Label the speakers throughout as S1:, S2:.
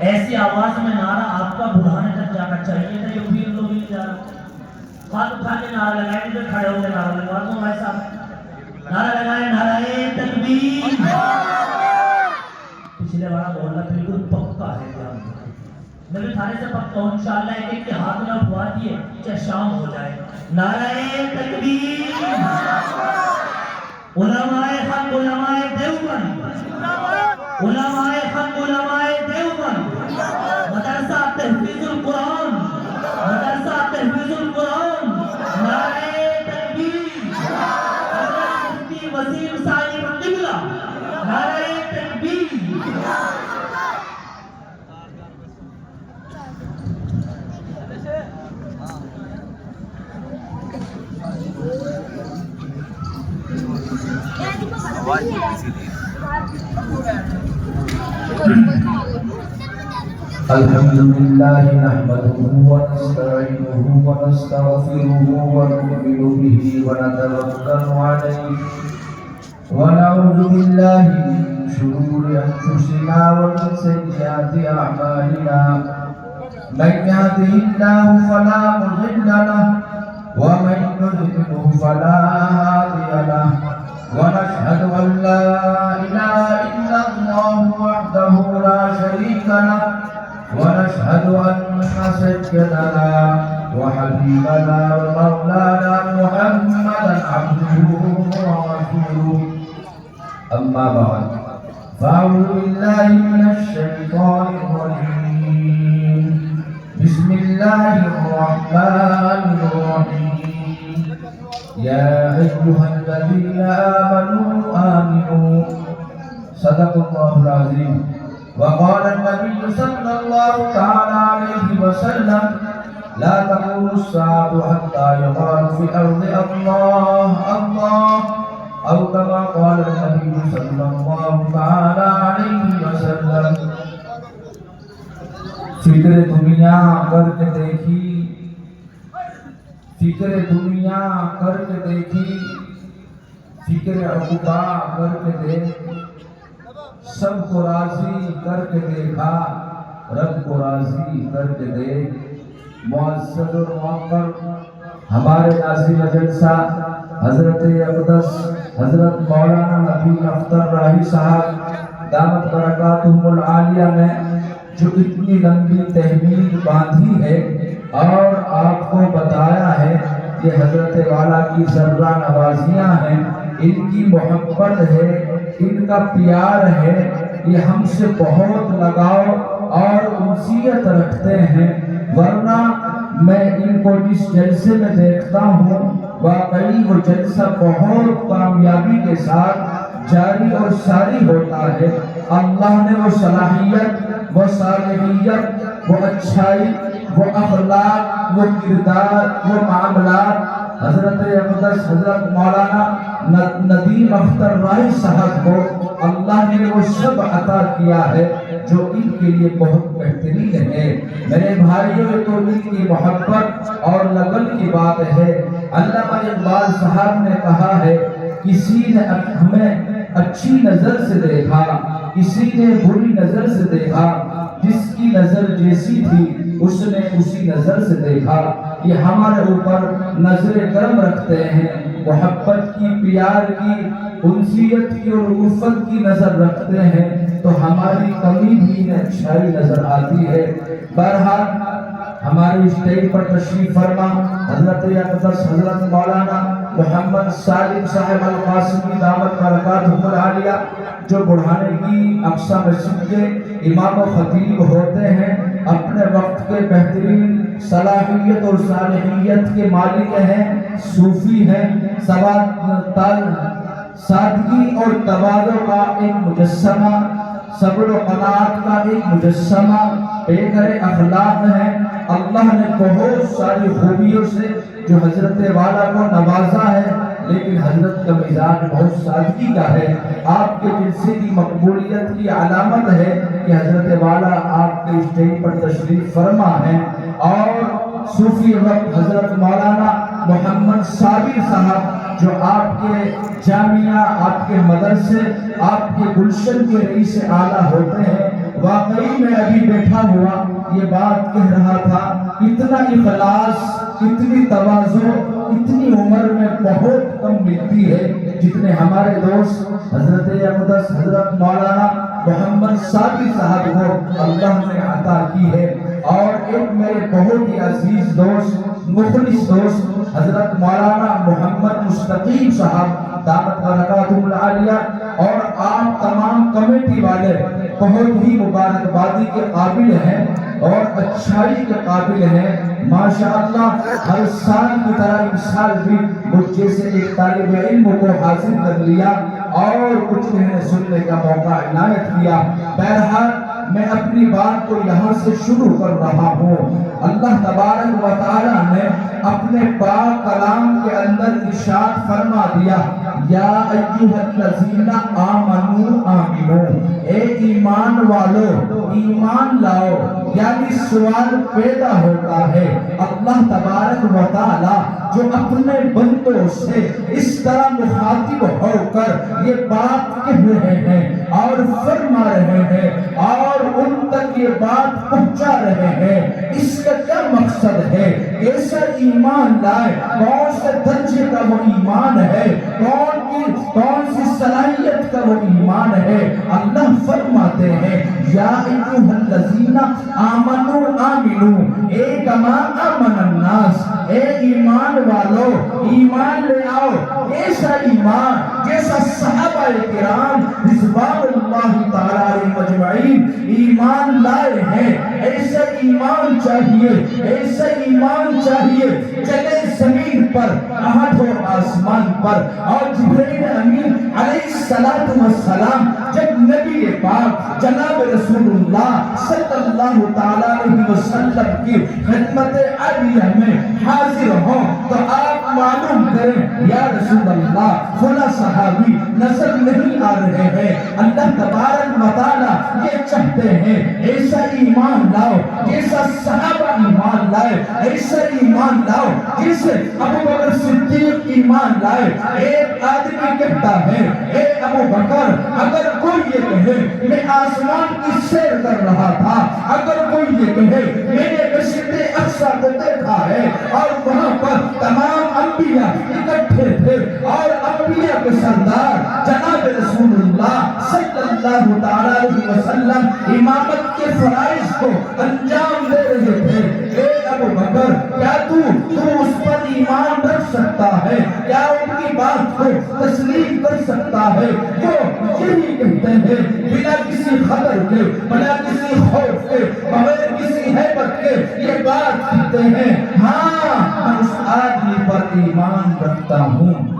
S1: ایسی آواز میں نعرہ آپ کا بڑھانے تک جانا چاہیے تھا، یہ بھی لوگ نہیں جا رہا۔ ہاتھ اٹھا کے نعرہ لگائیں، جو کھڑے ہو کے نعرہ لگوا دو بھائی صاحب، نعرہ لگائیں، نعرہ تکبیر۔ پچھلے والا محلہ بالکل پکا ہے، جان میں بھی تھانے سے پکا ہوں، انشاءاللہ ایک ایک کے ہاتھ میں اٹھوا دیے چاہے شام ہو جائے۔ نعرہ تکبیر۔ علماء حق، علماء دیوبند، علماء حق، علماء دیوبند، مدرسہ تحفیظ القرآن، مدرسہ تحفیظ القرآن، نعرہ تکبیر۔ حضرت مفتی وسیم صاحب قبلہ، نعرہ تکبیر۔
S2: الحمد لله نحمده ونستعينه ونستغفره ونؤمن به ونتوكل عليه ونعوذ بالله من شرور أنفسنا ومن سيئات أعمالنا من يهده الله فلا مضل له ومن يضلل فلا هادي له ونشهد أن لا إله إلا الله وحده لا شريك له ونشهد أن سيدنا وحبيبنا ومولانا محمدا عبده ورسوله أما بعد فأعوذ بالله من الشيطان الرجيم بسم الله الرحمن الرحيم يا أيها الذين آمنوا صدق الله العظيم وقال النبي صلى الله تعالى عليه وسلم لا تقوم الساعة حتى يقال في الأرض الله الله أو كما قال النبي صلى الله تعالى عليه وسلم فکر دنیا کر کے دیکھی، فکر دنیا کر کے دیکھی، فکر عقبا کر کے دیکھ، سب کو راضی کر کے دیکھا، رب کو راضی کر کے دیکھ۔ معزز اور موقر ہمارے ناظم جلسہ حضرت اقدس حضرت مولانا نبی اختر راہی صاحب دامت برکاتہم العالیہ نے جو اتنی لمبی تحمیل باندھی ہے اور آپ کو بتایا ہے کہ حضرت والا کی ذرہ نوازیاں ہیں، ان کی محبت ہے، ان کا پیار ہے، یہ ہم سے بہت لگاؤ اور انسیت رکھتے ہیں، ورنہ میں ان کو جس جلسے میں دیکھتا ہوں واقعی وہ جلسہ بہت کامیابی کے ساتھ جاری اور ساری ہوتا ہے۔ اللہ نے وہ صلاحیت، وہ صالحیت، وہ اچھائی، وہ اخلاق، وہ کردار، وہ معاملات حضرت اقدس حضرت مولانا ندیم اختر راہی صاحب کو اللہ نے وہ سب عطا کیا ہے جو ان کے لیے بہت بہترین ہے۔ میرے بھائیوں، تو ان کی محبت اور لگن کی بات ہے۔ علامہ اقبال صاحب نے کہا ہے کسی نے ہمیں اچھی نظر سے دیکھا، کسی نے بری نظر سے دیکھا، جس کی نظر جیسی تھی اس نے اسی نظر سے دیکھا۔ یہ ہمارے اوپر نظر کرم رکھتے ہیں، محبت کی، پیار کی، انسیت کی اور الفت کی نظر رکھتے ہیں، تو ہماری کمی بھی انہیں اچھائی نظر آتی ہے۔ بہرحال ہماری اسٹیج پر تشریف فرما حضرت اقدس حضرت مولانا محمد سالم صاحب القاسمی دامت برکاتہم العالیہ جو بڑھانے کی اقصی مسجد کے امام و خطیب ہوتے ہیں، اپنے وقت کے بہترین صلاحیت اور صالحیت کے مالک ہیں، صوفی ہیں، سادگی اور تواضع کا ایک مجسمہ، صبر و قناعت کا ایک مجسمہ، پیکر اخلاق ہیں۔ اللہ نے بہت ساری خوبیوں سے جو حضرت والا کو نوازا ہے، لیکن حضرت کا مزاج بہت سادگی کا ہے۔ آپ کے جلسے کی مقبولیت کی علامت ہے کہ حضرت والا آپ کے اسٹیج پر تشریف فرما ہیں، اور صوفی وقت حضرت مولانا محمد صابر صاحب جو آپ کے جامعہ، آپ کے مدرسے، آپ کے گلشن کے رئیس اعلیٰ ہوتے ہیں، واقعی میں ابھی بیٹھا ہوا یہ بات کہہ رہا تھا، اتنا اخلاص، اتنی تواضع اتنی عمر میں بہت کم ملتی ہے جتنے ہمارے دوست حضرت اقدس حضرت مولانا محمد ثابت صاحب کو اللہ نے عطا کی ہے۔ اور ایک میرے بہت ہی عزیز دوست، مخلص دوست حضرت مولانا محمد مستقیم صاحب دامت برکاتہم العالیہ، اور آپ تمام کمیٹی والے بہت ہی مبارکبادی کے قابل ہیں اور اچھائی کے قابل ہیں ماشاءاللہ۔ ہر سال کی طرح اس سال بھی مجھ جیسے ایک طالب علم کو حاضر کر لیا اور کچھ کہنے سننے کا موقع عنایت کیا۔ بہرحال میں اپنی بات کو یہاں سے شروع کر رہا ہوں۔ اللہ تبارک و تعالی نے اپنے پاک کلام کے اندر ارشاد فرما دیا، یا ایھا الذین آمنوا آمنو، اے ایمان والو ایمان لاؤ۔ یعنی سوال پیدا ہوتا ہے، اللہ تبارک و تعالی جو اپنے بندوں سے اس طرح مخاطب ہو کر یہ بات کہہ رہے ہیں اور فرما رہے ہیں اور ان تک یہ بات پہنچا رہے ہیں، اس کا کیا مقصد ہے؟ کیسا ایمان لائے، کون سے درجے کا وہ ایمان ہے، کون سی صلاحیت کا وہ ایمان ہے؟ اللہ فرماتے ہیں، یا ایھا الذین آمنوا آمنو، اے کما آمن الناس، اے ایمان والو ایمان لے آؤ۔ ایسا ایمان جیسا صحابہ کرام رضوان اللہ تعالی علیہم اجمعین ایمان لائے ہیں، ایسا ایمان چاہیے، ایسا ایمان چاہیے چلے زمین پر آہٹ ہو آسمان پر۔ اور جبرائیل امین علیہ السلام جب نبی پاک جناب رسول اللہ صلی اللہ تعالی علیہ وسلم کی خدمت عالیہ میں حاضر ہوں تو آپ معلوم کریں، یا رسول اللہ فلاں صحابی نظر نہیں آ رہے ہیں، اللہ تبارک و تعالی یہ چاہتے ہیں ایسا ایمان لاؤ جیسا صحابہ ایمان لائے، ایسا ایمان لاؤ جیسے ابو بکر صدیق ایمان لائے۔ ایک آدمی کہتا ہے، اے ابو بکر اگر کوئی یہ کہے میں آسمان کی سیر کر رہا تھا، اگر کوئی یہ کہے میں نے مسجد اقصی کو دیکھا ہے اور وہاں پر تمام انبیاء اکٹھے تھے اور انبیاء کے سردار جناب رسول اللہ صلی اللہ تعالی علیہ وسلم امامت کے فرائض کو انجام دے رہے تھے، اے ابو بکر کیا تو اس پر ایمان رکھ سکتا ہے؟ کیا ان کی بات کو تسلیم کر سکتا ہے؟ وہ یہی کہتے ہیں بلا کسی خطر کے، بلا کسی خوف کے، بغیر کسی ہیبت کے یہ بات کہتے ہیں، ہاں میں اس آدمی پر ایمان رکھتا ہوں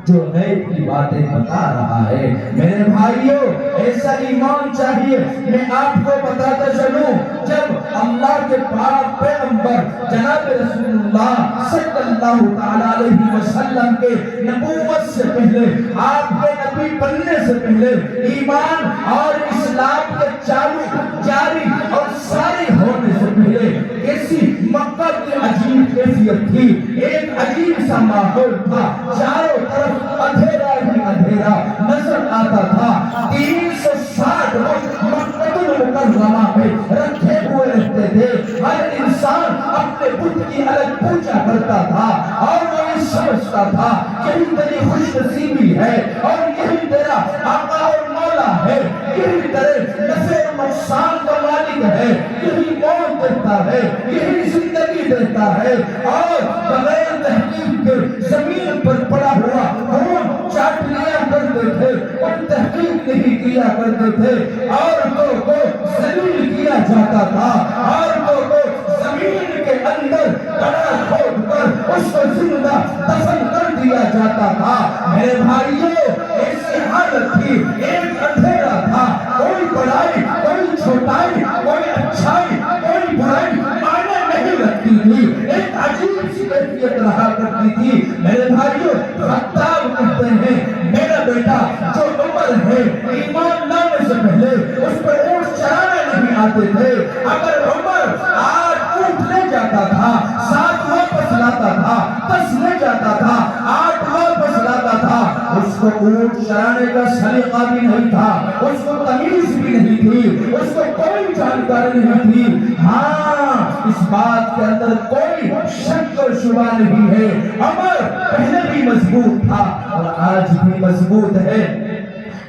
S2: جو غیب کی باتیں بتا رہا ہے۔ میرے بھائیوں ایسا ایمان چاہیے۔ میں آپ کو بتاتا چلوں، جب اللہ کے پاک پیغمبر جناب رسول اللہ صلی اللہ تعالی علیہ وسلم کے نبوت سے پہلے، آپ کے نبی بننے سے پہلے، ایمان اور اسلام کے جاری اور ساری ہونے سے پہلے کیسی مکہ کی عجیب کیفیت تھی، ایک عجیب سا ماحول تھا، چاروں طرف اندھیرا ہی اندھیرا نظر آتا تھا۔ 360 روز مکہ المکرمہ میں رکھے ہوئے رہتے تھے، ہر انسان اپنے بت کی الگ پوجا کرتا تھا اور وہ یہ سمجھتا تھا یہی تیری خوش نصیبی ہے اور یہی تیرا آقا اور مولا ہے، یہی تیرے نفع و نقصان کا مالک ہے، یہی موت دیتا ہے، یہی زندگی دیتا ہے، اور بغیر تحقیق کے زمین پر پڑا ہوا خون چاٹ لیا کرتے تھے اور تحقیق نہیں کیا کرتے تھے۔ عورتوں کو ذلیل کیا جاتا تھا، عورتوں کو زمین کے اندر گڑھا کھود کر اس کو زندہ دفن کر دیا جاتا تھا۔ میرے بھائیوں ایسی حالت تھی، ایک اندھیرا تھا، کوئی بڑائی کوئی چھوٹائی، کوئی اچھائی کوئی برائی معنی نہیں رکھتی تھی، ایک عجیب سی کیفیت رہا کرتی تھی۔ میرے بھائیوں خطاب کہتے ہیں میرا بیٹا جو عمر ہے ایمان لانے سے پہلے اس پر اونٹ چلانے نہیں آتے تھے، اگر عمر آج اونٹ لے جاتا تھا 7 واپس لاتا تھا، 10 لے جاتا تھا 8 واپس لاتا تھا، اس کو اونٹ چرانے کا سلیقہ بھی نہیں تھا، اس کو تمیز بھی نہیں تھی، اس کو کوئی جانکاری نہیں تھی۔ ہاں اس بات کے اندر کوئی شک اور شبہ نہیں ہے، عمر پہلے بھی مضبوط تھا اور آج بھی مضبوط ہے۔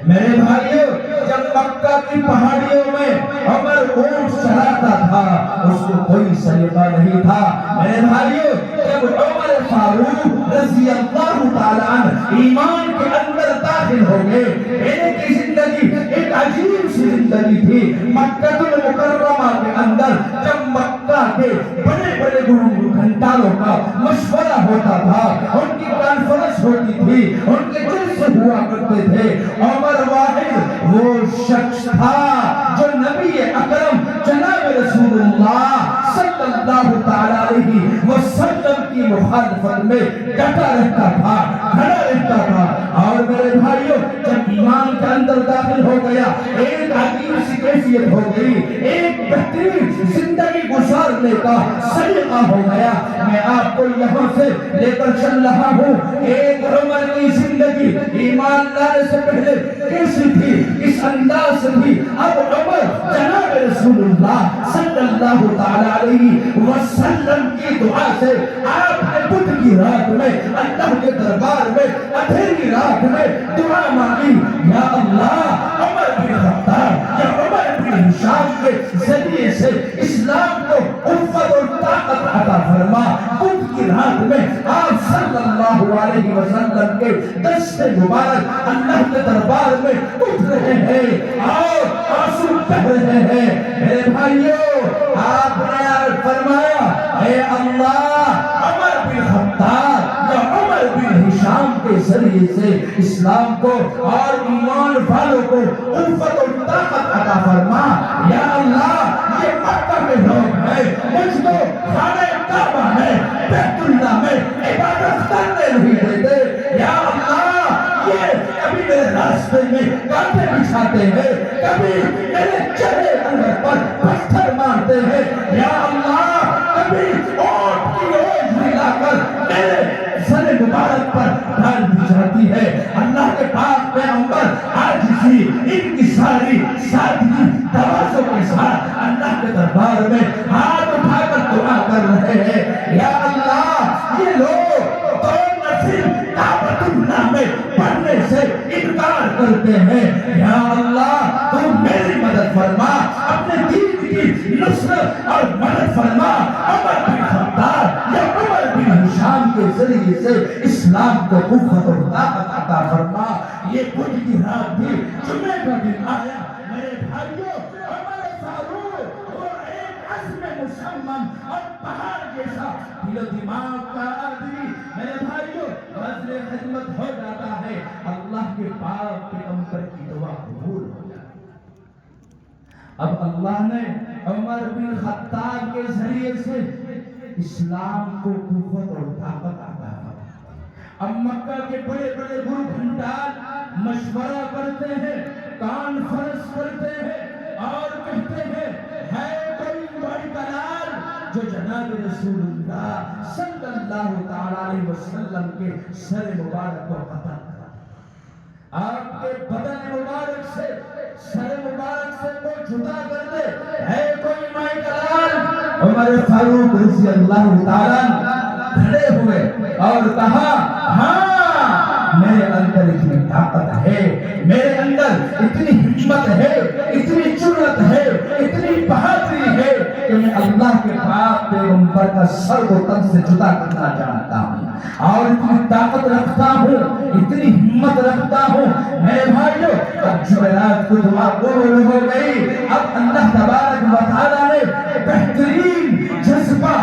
S2: میرے بھائیوں، جب مکہ کی پہاڑیوں میں عمر اونٹ چلاتا تھا اس کو کوئی سلیقہ نہیں تھا۔ میرے بھائیوں، جب عمر فاروق رضی اللہ تعالیٰ عنہ ایمان کے اندر داخل ہو گئے، ان کی زندگی ایک عجیب سی زندگی تھی۔ مکہ المکرمہ کے اندر جب مکہ کے بڑے بڑے گھنٹالوں کا مشورہ ہوتا تھا، ان کی کانفرنس ہوتی تھی، ان کے جلسے ہوا کرتے تھے، عمر واحد وہ شخص تھا جو نبی اکرم جناب رسول اللہ صلی اللہ تعالیٰ علیہ وسلم کی مخالفت میں ڈٹا رہتا تھا، کھڑا رہتا تھا۔ اور میرے بھائیوں، جب ایمان کے اندر داخل ہو گیا، ایک عجیب سی کیفیت ہو گئی، ایک بہترین زندگی گزارنے کا سلیقہ ہو گیا۔ میں آپ کو یہاں سے لے کر چل رہا ہوں، ایک عمر کی زندگی ایمان لانے سے پہلے کیسی تھی، اس انداز سے تھی۔ اب عمر جناب رسول اللہ صلی اللہ تعالیٰ علیہ وسلم کی دعا سے آپ نے بدھ کی رات میں اللہ کے دربار میں اندھیری رات میں دعا مانگی، یا اللہ عمر بن خطاب یا عمر بن ہشام کے ذریعے سے اسلام کو قوت اور طاقت عطا فرما۔ بدھ کی رات میں آپ صلی اللہ علیہ وسلم کے دست مبارک اللہ کے دربار میں اٹھ رہے ہیں اور آنسو بہہ رہے ہیں۔ میرے بھائیوں، آپ نے فرمایا، اے اللہ عمر بن خطاب یا عمر بن ہشام کے ذریعے سے اسلام کو اور ایمان والوں کو قوت اور طاقت عطا فرما۔ یا اللہ یہ مکہ میں لوگ ہیں، مجھ کو خانہ کعبہ میں بیت اللہ میں عبادت کرنے نہیں دیتے، یا اللہ یہ کبھی میرے راستے میں کانٹے بچھاتے ہیں، کبھی میرے چہرے پر پتھر مارتے ہیں، یا اللہ کبھی اونٹ کی اوج ملا کر میرے سر مبارک پر ڈال دی جاتی ہے۔ اللہ کے پاک پیغمبر عاجزی انکساری سادگی تواضع کے ساتھ اللہ کے دربار میں ہاتھ اٹھا کر دعا کر رہے ہیں، یا اللہ یہ لوگ دو نفل کعبۃ اللہ میں پڑھنے سے انکار کرتے ہیں، یا اللہ تو میری مدد فرما، اپنے دین کی نصرت اور مدد فرما۔ عمر بن خطاب یا عمر بن ہشام کے ذریعے سے اسلام کو قوت اور طاقت عطا فرما۔ یہ بدھ کی رات تھی، جمعے کا دن آیا۔ میرے بھائیوں، عمر فاروق وہ ایک عزم مصمم اور پہاڑ جیسا دل و دماغ کا آدمی، میرے بھائیوں بذل خدمت ہو جاتا ہے، اللہ کے پاک پیغمبر کی دعا قبول ہو جاتی ہے۔ اب اللہ نے عمر بن خطاب کے ذریعے سے اسلام کو قوت اور طاقت عطا فرمائی۔ اب مکہ کے بڑے بڑے گھنٹال مشورہ کرتے ہیں، کانفرنس کرتے ہیں اور کہتے ہیں، ہے کوئی بڑی دلال جو جناب رسول اللہ صلی اللہ تعالیٰ علیہ وسلم کے سر مبارک کو قطع کرا، آپ کے بدن مبارک سے سر مبارک سے کوئی جدا کر دے، ہے کوئی مائی دلال؟ عمر فاروق رضی اللہ تعالیٰ کھڑے ہوئے اور کہا، ہاں میرے اندر اتنی طاقت ہے، میرے اندر اتنی حکمت ہے، اتنی جرأت ہے، اتنی بہادری ہے کہ میں اللہ کے پاک پیغمبر کا سر و تن سے جدا کرنا جانتا ہوں اور اتنی طاقت رکھتا ہوں، اتنی ہمت رکھتا ہوں۔ میرے بھائیوں، اب جمعرات کو دعا قبول ہو گئی۔ اب اللہ تبارک و تعالیٰ نے بہترین جذبہ،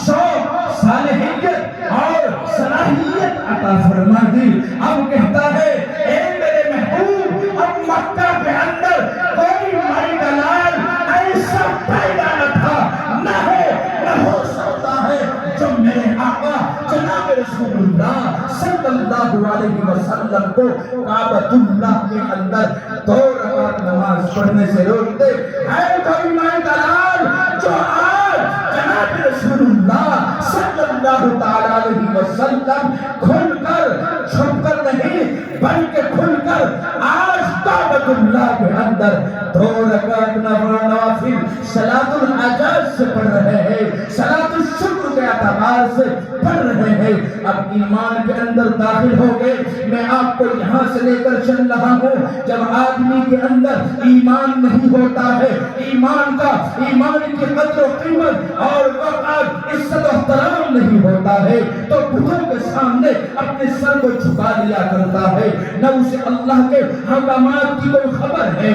S2: شوق، صالحیت اور صلاحیت عطا فرما دی۔ اب کہتا ہے، اے میرے محبوب، اب مکہ کے اندر کوئی مائی دلال ایسا پیدا نہ تھا، نہ ہو سکتا ہے جو میرے آقا جناب رسول اللہ صلی اللہ علیہ وسلم کو کعبۃ اللہ کے اندر 2 رکعت نماز پڑھنے سے روک دے۔ ہے کوئی مائی دلال جو آج جناب رسول اللہ صلی اللہ تعالیٰ علیہ وسلم کھل کر چھپ کر نہیں بلکہ بیت اللہ کے اندر 2 رکعت نوافل صلاۃ الحاجات سے پڑھ رہے ہیں، صلاۃ الشکر کے اعتبار سے پڑھ رہے ہیں، اب ایمان کے اندر داخل ہو گئے۔ میں آپ کو یہاں سے لے کر چل رہا ہوں، جب آدمی کے اندر ایمان نہیں ہوتا ہے، ایمان کی قدر و قیمت اور وقار عزت و احترام نہیں ہوتا ہے، تو بتوں کے سامنے اپنے سر کو جھکا لیا کرتا ہے، نہ اسے اللہ کے احکامات کی کوئی خبر ہے،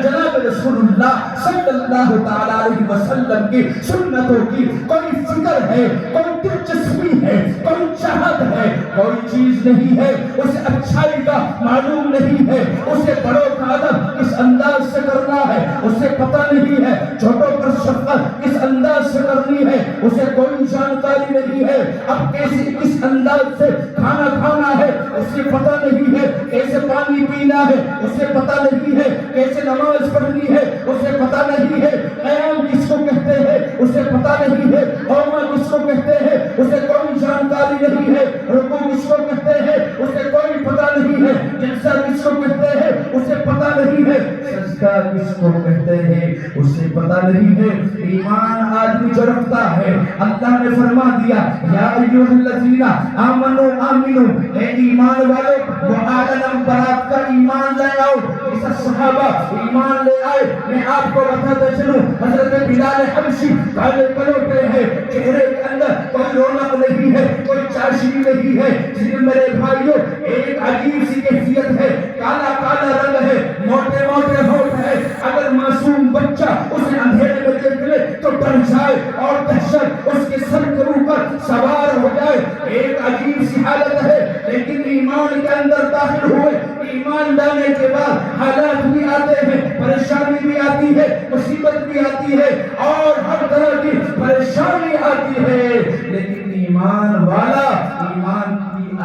S2: جناب رسول اللہ صلی اللہ تعالی علیہ وسلم کی سنتوں کی کوئی فکر ہے، کوئی دلچسپی ہے، کوئی چاہت ہے، کوئی چیز نہیں ہے، اسے اچھائی کا معلوم نہیں ہے، اسے بڑوں کا ادب کس انداز سے کرنا ہے اسے پتہ نہیں ہے، چھوٹوں پر شفقت کس انداز سے کرنی ہے اسے کوئی جانکاری نہیں ہے، اب کس انداز سے کھانا کھانا ہے اسے پتہ نہیں ہے، کیسے پانی پینا ہے اسے پتہ نہیں ہے، کیسے نماز پڑھنی ہے اسے پتہ نہیں ہے، قیام کس کو کہتے ہیں اسے پتہ نہیں ہے، قوما کس کو کہتے ہیں اسے کوئی جانکاری نہیں ہے، رکوع کس کو کہتے ہیں اسے کوئی پتہ نہیں ہے، جلسہ کس کو کہتے ہیں اسے پتہ نہیں ہے، سجدہ کس کو کہتے ہیں اسے پتہ نہیں ہے۔ ایمان آدمی جو رکھتا ہے، اللہ نے فرما دیا یا ایھا الذین آمنوا آمنو، اے ایمان والو وہ اعلی نمبرات کا ایمان لے آؤ۔ اس صحابہ ایمان لے آئے، میں آپ کو بتاتا چلوں حضرت بلال حبشی کالے کلوٹے ہیں، چہرے کے اندر کوئی رونق نہیں ہے، کوئی چاشنی نہیں ہے، جن میرے بھائیوں ایک عجیب سی کیفیت ہے، کالا کالا رنگ ہے، موٹے موٹے ہونٹ ہے، اگر معصوم بچہ اسے اندھیرے میں دیکھ لے تو ڈر جائے اور دہشت اس کے سر کے اوپر سوار ہو جائے، ایک عجیب سی حالت ہے، لیکن ایمان کے اندر داخل ہوئے، ایمان لانے کے بعد حالات بھی آتے ہیں، پریشانی بھی آتی ہے، مصیبت بھی آتی ہے اور ہر طرح کی پریشانی آتی ہے، لیکن ایمان والا ایمان کی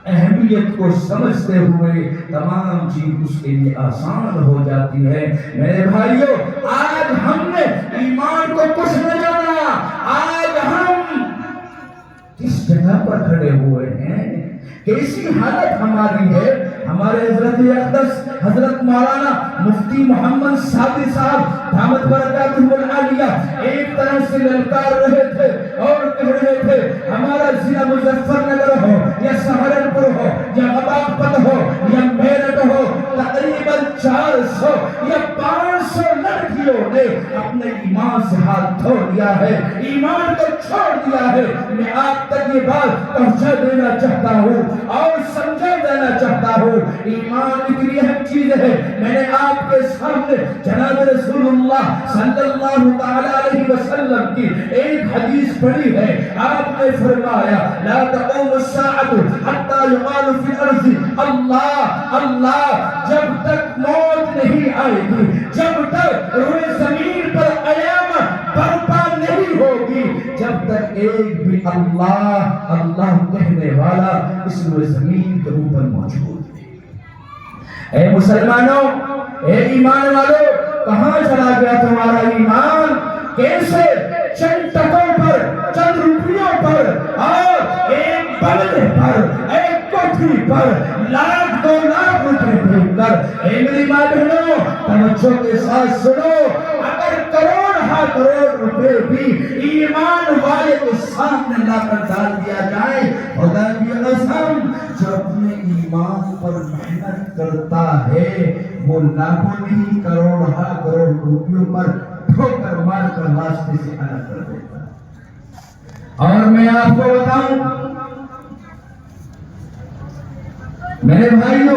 S2: اہمیت کو سمجھتے ہوئے تمام چیز اس کے لیے آسان ہو جاتی ہے۔ میرے بھائیوں آج ہم نے ایمان کو کچھ نہ جانا، آج ہم کس جگہ پر کھڑے ہوئے ہیں، کیسی حالت ہماری ہے۔ ہمارے حضرت اقدس حضرت مولانا مفتی محمد صادق صاحب دامت برکاتہ العالیہ ایک طرح سے للکار رہے تھے اور کہہ رہے تھے ہمارا ضلع مظفر نگر ہو یا سہارنپور ہو یا غباغپت ہو یا میرٹھ ہو، تقریباً 400 یا 500 لڑکیوں نے اپنے ایمان سے ہاتھ دھو لیا ہے، ایمان کو چھوڑ دیا ہے۔ میں آپ تک یہ بات پہنچا دینا چاہتا ہوں اور سمجھا دینا چاہتا ہوں، ایمان اتنی اہم چیز ہے۔ میں نے آپ کے سامنے جناب رسول اللہ صلی اللہ تعالی علیہ وسلم کی ایک حدیث پڑھی ہے، آپ نے فرمایا لا تقوم الساعة حتى يقال في الارض اللہ اللہ، جب تک موت نہیں آئے گی، جب تک روئے زمین پر قیامت برپا نہیں ہوگی، جب تک ایک بھی اللہ اللہ کہنے والا اس روئے زمین کے اوپر موجود ہے۔ اے مسلمانوں، اے ایمان والو، کہاں چلا گیا تمہارا ایمان؟ کیسے چند ٹکوں پر، چند روپیوں پر اور ایک بنگلے پر، ایک کوٹھی پر لاکھ 2 لاکھ روپے پھینک کر، اے میری ماں بہنوں توجہ کے ساتھ سنو، اگر کروڑ ہا کروڑ روپے بھی ایمان والے کے سامنے لا کر ڈال دیا جائے، خدا کی قسم جو اپنے ایمان پر محنت کرتا ہے وہ لاکھوں نہیں کروڑ ہا کروڑ روپیوں پر ٹھوکر مار کر راستے سے الگ کر دیتا ہے۔ اور میں آپ کو بتاؤں میرے بھائیوں،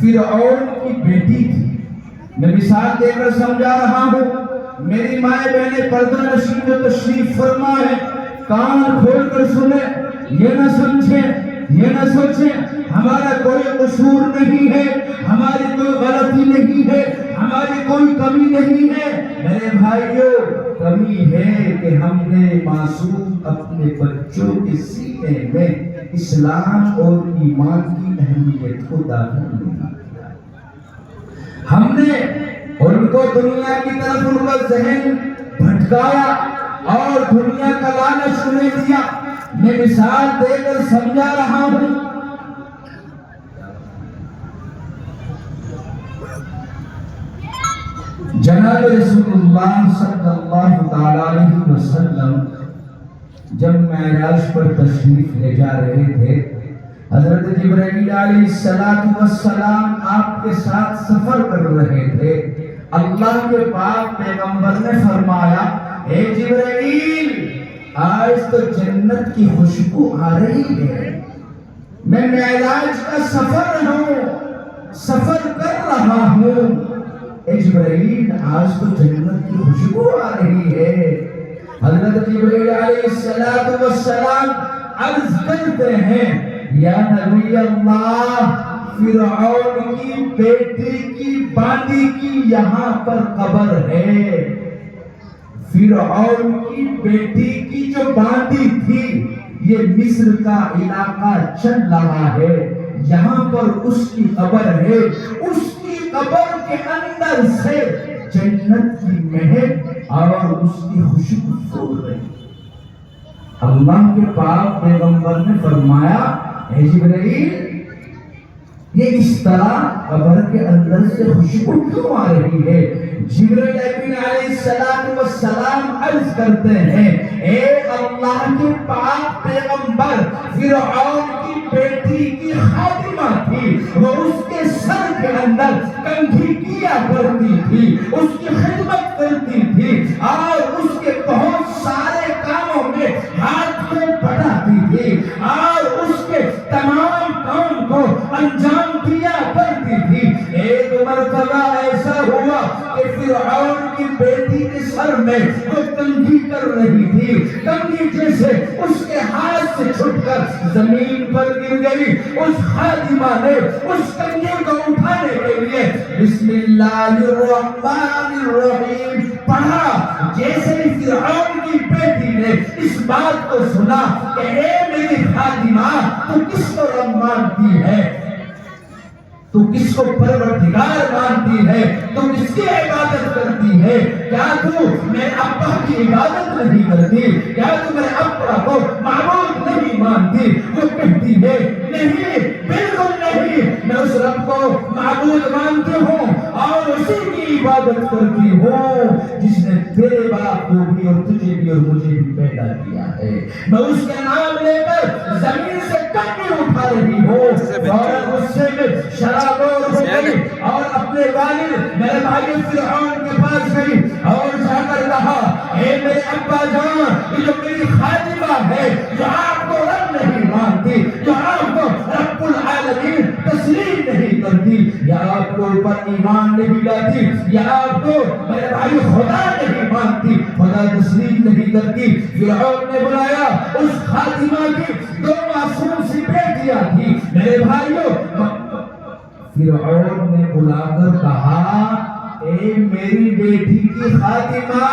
S2: فرعون کی بیٹی تھی، میں مثال دے کر سمجھا رہا ہوں، میری مائیں بہنیں پردہ نشین و تشریف فرما ہے، کان کھول کر سنیں، یہ نہ سمجھیں، یہ نہ سوچیں ہمارا کوئی قصور نہیں ہے، ہماری کوئی غلطی نہیں ہے، ہماری کوئی کمی نہیں ہے۔ میرے بھائیوں کمی ہے کہ ہم نے معصوم اپنے بچوں کے سینے میں اسلام اور ایمان کی اہمیت کو داخل نہیں کیا، ہم نے ان کو دنیا کی طرف ان کا ذہن بھٹکایا اور دنیا کا لالچ انہیں دیا۔ میں مثال دے کر سمجھا رہا ہوں، جناب رسول اللہ صلی اللہ تعالی علیہ وسلم جب معراج پر تشریف لے جا رہے تھے، حضرت جبرائیل علیہ السلام آپ کے ساتھ سفر کر رہے تھے۔ اللہ کے پاک پیغمبر نے فرمایا، اے جبرائیل، آج تو جنت کی خوشبو آ رہی ہے، میں معراج کا سفر کر رہا ہوں۔ اے جبرائیل، آج تو جنت کی خوشبو آ رہی ہے۔ حضرت جبرائیل علیہ السلام عرض کرتے ہیں، یا نبی اللہ، فرعون کی بیٹی کی باندی کی یہاں پر قبر ہے۔ فرعون کی بیٹی کی جو باندی تھی، یہ مصر کا علاقہ چل رہا ہے، یہاں پر اس کی قبر ہے۔ اس کی قبر کے اندر سے جنت کی مہک اور اس کی خوشبو پھول رہی۔ اللہ کے پاک پیغمبر نے فرمایا، اے جبرائیل، یہ اس طرح قبر کے اندر سے خوشبو کیوں آ رہی ہے؟ جبرائیل علیہ السلام عرض کرتے ہیں، اے اللہ کے پاک پیغمبر، فرعون کی بیٹی کی خادمہ تھی، وہ اس کے سر کے اندر کنگھی کیا کرتی تھی، اس کی خدمت کرتی تھی اور اس کے بہت سارے کاموں میں ہاتھ کو بڑھاتی تھی اور اس کے تمام کام کو انجام دیا کرتی تھی۔ ایک مرتبہ ایسا ہوا کہ فرعون کی بیٹی کے سر میں وہ کنگھی کر رہی تھی، کنگھی جیسے اس کے ہاتھ سے چھٹ کر زمین پر گر گئی۔ اس خادمہ نے اس کنگھی کو اٹھانے کے لیے بسم اللہ الرحمن الرحیم پڑھا۔ جیسے ہی فرعون کی بیٹی نے اس بات کو سنا کہ اے میری خادمہ، تو کس کو رب مانتی ہے، تو کس کو پروردگار مانتی ہے، تو کس کی عبادت کرتی ہے؟ کیا تو میرے ابا کی عبادت نہیں کرتی؟ کیا تو میرے ابا کو معبود نہیں مانتی؟ وہ کہتی ہے، نہیں، بالکل نہیں، میں اس رب کو معبود مانتی ہوں اور اسی کی عبادت کرتی ہوں جس نے تیرے باپ کو بھی اور تجھے بھی اور مجھے بھی پیدا کیا ہے۔ میں اس کے نام لے کر زمین سے کنگھی اٹھا رہی ہوں اور غصے میں شرابور ہو گئی اور اپنے والد میرے بھائی فرعون کے پاس گئی اور جا کر کہا، اے میرے ابا جان، یہ جو میری خادمہ ہے، جو آپ کو رب نہیں مانتی، جو آپ کو رب العالمین تسلیم نہیں کرتی، یا آپ کو اوپر ایمان نہیں لاتی، یا آپ کو میرے بھائی خدا نہیں مانتی، خدا تسلیم نہیں کرتی۔ فرعون نے بلایا، اس خادمہ کی 2 معصوم سی بیٹیاں تھی میرے بھائیوں۔ فرعون نے بلا کر کہا، اے میری بیٹی کی خادمہ،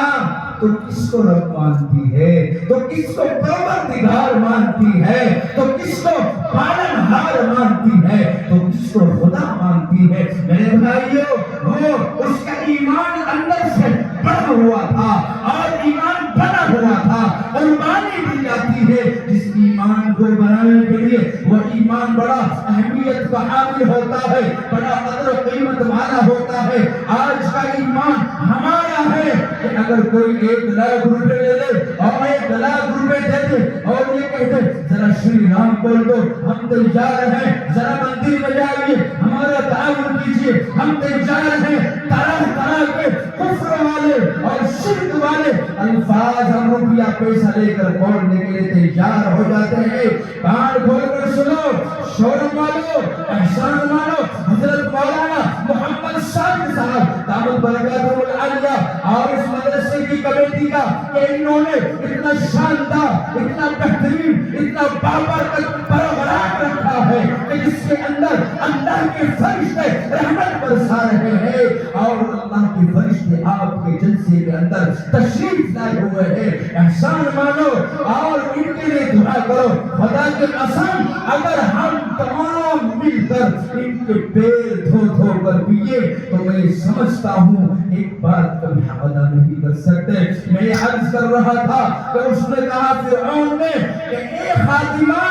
S2: تو کس کو رب مانتی ہے، تو کس کو پروردگار مانتی ہے، تو کس کو پالنہار مانتی ہے، تو کس کو خدا مانتی ہے؟ میرے بھائیوں، وہ اس کا ایمان اندر سے بڑھا ہوا تھا اور ایمان بنا ہوا تھا۔ قربانی دی جاتی ہے جس ایمان کو بنانے کے لیے، وہ ایمان بڑا اہمیت کا حامل ہوتا ہے، بڑا قدر و قیمت والا ہوتا ہے۔ آج کا ایمان ہمارا ہے کہ اگر کوئی 1 لاکھ روپے لے لے اور 1 لاکھ روپے دے دے اور یہ کہتے ذرا شری رام بول دو، ہم تیار ہیں، ذرا مندر میں جائیے، ہمارا تعاون کیجیے، ہم تیار ہیں، طرح طرح کے کفر والے اور شرک والے الفاظ ہم روپیہ پیسہ لے کر بولنے کے لیے تیار ہو جاتے ہیں۔ کان کھول کر سنو، شورم والو، احسان والو، حضرت مولانا محمد صادق صاحب دامت برکاتہ العالیہ اور اس مدرسے کی کمیٹی کا کہ انہوں نے اتنا شاندار، اتنا بہترین، اتنا بابرکت پروگرام رکھا ہے کہ جس کے اندر اللہ کے فرشتے رحمت برسا رہے ہیں اور اللہ کے فرشتے آپ کے جلسے کے اندر تشریف لائے ہوئے ہیں۔ احسان مانو اور ان کے لیے دعا کرو۔ خدا کے قسم، اگر ہم تمام مل کر ان کے پیر دھو دھو کر پیے تو میں سمجھتا ہوں ایک بات کبھی ادا نہیں کر سکتے۔ میں یہ عرض کر رہا تھا کہ اس نے کہا فرعون نے کہ اے خادمہ،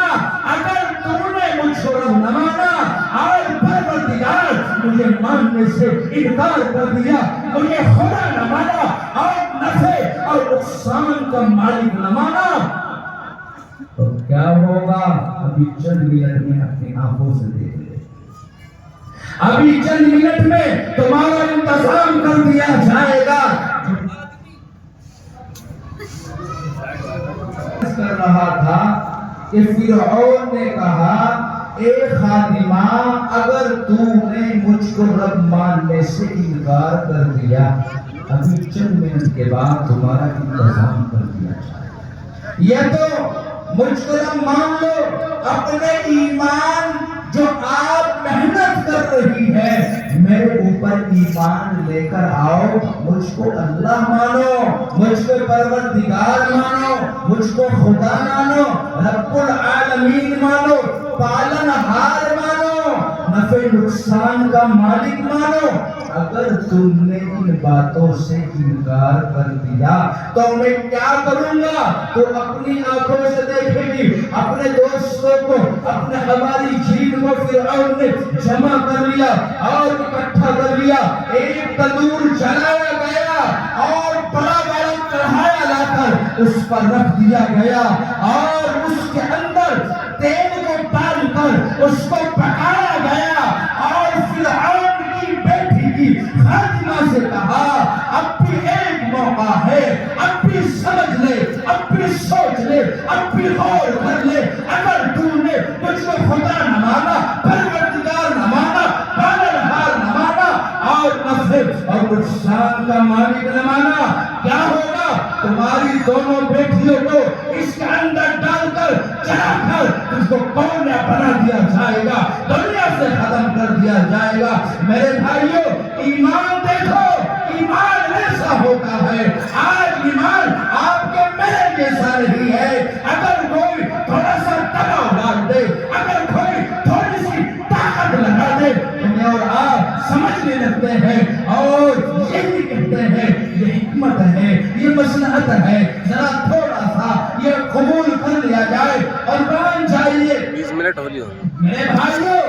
S2: اگر تم نے مجھ کو رب نہ مانا اور پروردگار مجھے ماننے سے انکار کر دیا مجھے خدا نہ مانا اور نفع اور نقصان کا مالک نہ مانا تو کیا ہوگا؟ ابھی چند منٹ میں اپنی آنکھوں سے دیکھ لے، ابھی چند منٹ میں تمہارا انتظام کر دیا جائے گا۔ کر رہا تھا کہ فرعون نے کہا اے خادمہ اگر تو نے مجھ کو رب ماننے سے انکار کر دیا ابھی چند منٹ کے بعد تمہارا انتظام کر دیا جائے، یا تو مجھ کو رب مان لو، اپنے ایمان جو آپ محنت کر رہی ہے میرے اوپر ایمان لے کر آؤ، مجھ کو اللہ مانو، مجھ کو پروردگار مانو، مجھ کو خدا مانو، رب العالمین مانو، پالن ہار مانو، نفع نقصان کا مالک مانو۔ اگر تم نے ان باتوں سے انکار کر دیا تو میں کیا کروں گا؟ تو اپنی آنکھوں سے دیکھے گی اپنے دوستوں کو، اپنے ہماری جھیل کو فرعون نے جمع کر لیا اور اکٹھا کر لیا، ایک تندور جلایا گیا اور بڑا بڑا کڑھایا لا کر اس پر رکھ دیا گیا اور اس کے اندر تیل کو ڈال کر اس کو پکایا گیا اور فرعون کی بیٹی کی خادمہ سے کہا اب بھی ایک موقع ہے، اب بھی سمجھ لے، اب بھی سوچ لے، اب بھی غور کر لے، اگر تو نے مجھ کو خدا نہ مانا، پروردگار نہ مانا، پالنہار نہ مانا اور نفع اور نقصان کا مالک نہ مانا، کیا ہوگا؟ تمہاری دونوں بیٹیوں کو اس کے اندر ڈال کر چلا کر اس کو کونے بنا دیا جائے گا، دنیا سے ختم کر دیا جائے گا۔ میرے بھائیوں ایمان دیکھو، ایمان ایسا ہوتا ہے، آج ایمان آپ کے میرے جیسا نہیں ہے۔ اگر کوئی تھوڑا سا دباؤ ڈال دے، اگر کوئی تھوڑی سی طاقت لگا دے تمہیں اور آپ سمجھنے لگتے ہیں اور یہی کہتے ہیں یہ حکمت ہے، یہ مصلحت ہے، ذرا تھوڑا سا یہ قبول کر لیا جائے اور مان جائیے۔
S3: 20 منٹ ہو لیو
S2: میرے بھائیوں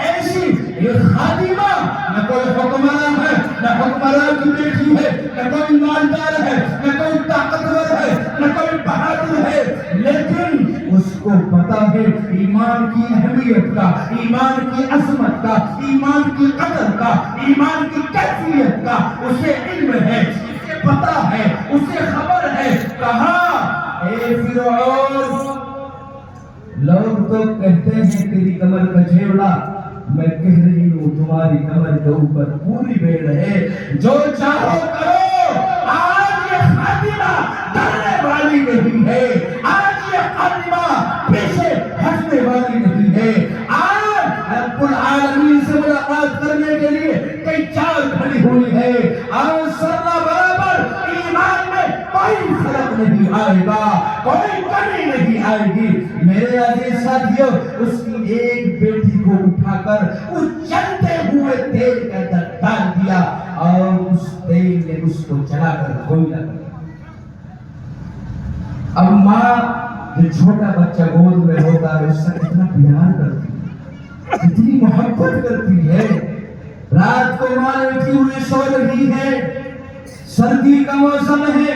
S2: ایسی یہ خادمہ نہ کوئی حکمران ہے، نہ حکمران کی بیٹی ہے، نہ کوئی مالدار ہے، نہ کوئی طاقتور ہے، نہ کوئی بہادر ہے، لیکن اس کو پتا ہے ایمان کی اہمیت کا، ایمان کی عظمت کا، ایمان کی قدر کا، ایمان کی کیفیت کا اسے علم ہے، اسے پتا ہے، اسے خبر ہے۔ کہا اے فرعون لوگ تو کہتے ہیں تیری کمر کا جھیوڑا، میں کہہ رہی ہوں تمہاری کمر کے اوپر پوری بیڑ ہے، جو چاہو کرو۔ آج یہ خادمہ ڈرنے والی نہیں ہے، آج یہ خادمہ پیچھے ہٹنے والی نہیں ہے۔ آج رب العالمین سے ملاقات کرنے کے لیے کئی چال کھڑی ہوئی ہے، آج سرہ برابر ایمان میں کوئی فرق نہیں آئے گا، کوئی کمی نہیں آئے گی۔ میرے عزیز ساتھیوں اس کی ایک بیٹی کو اٹھا کر اس جلتے ہوئے تیل کے اندر ڈال دیا اور اس تیل نے اس کو جلا کر کوئلہ کر دیا۔ اب ماں جو چھوٹا بچہ گود میں ہوتا ہے اس سے کتنا پیار کرتی ہے، کتنی محبت کرتی ہے۔ رات کو ماں لیٹی ہوئی سو رہی ہے، سردی کا موسم ہے،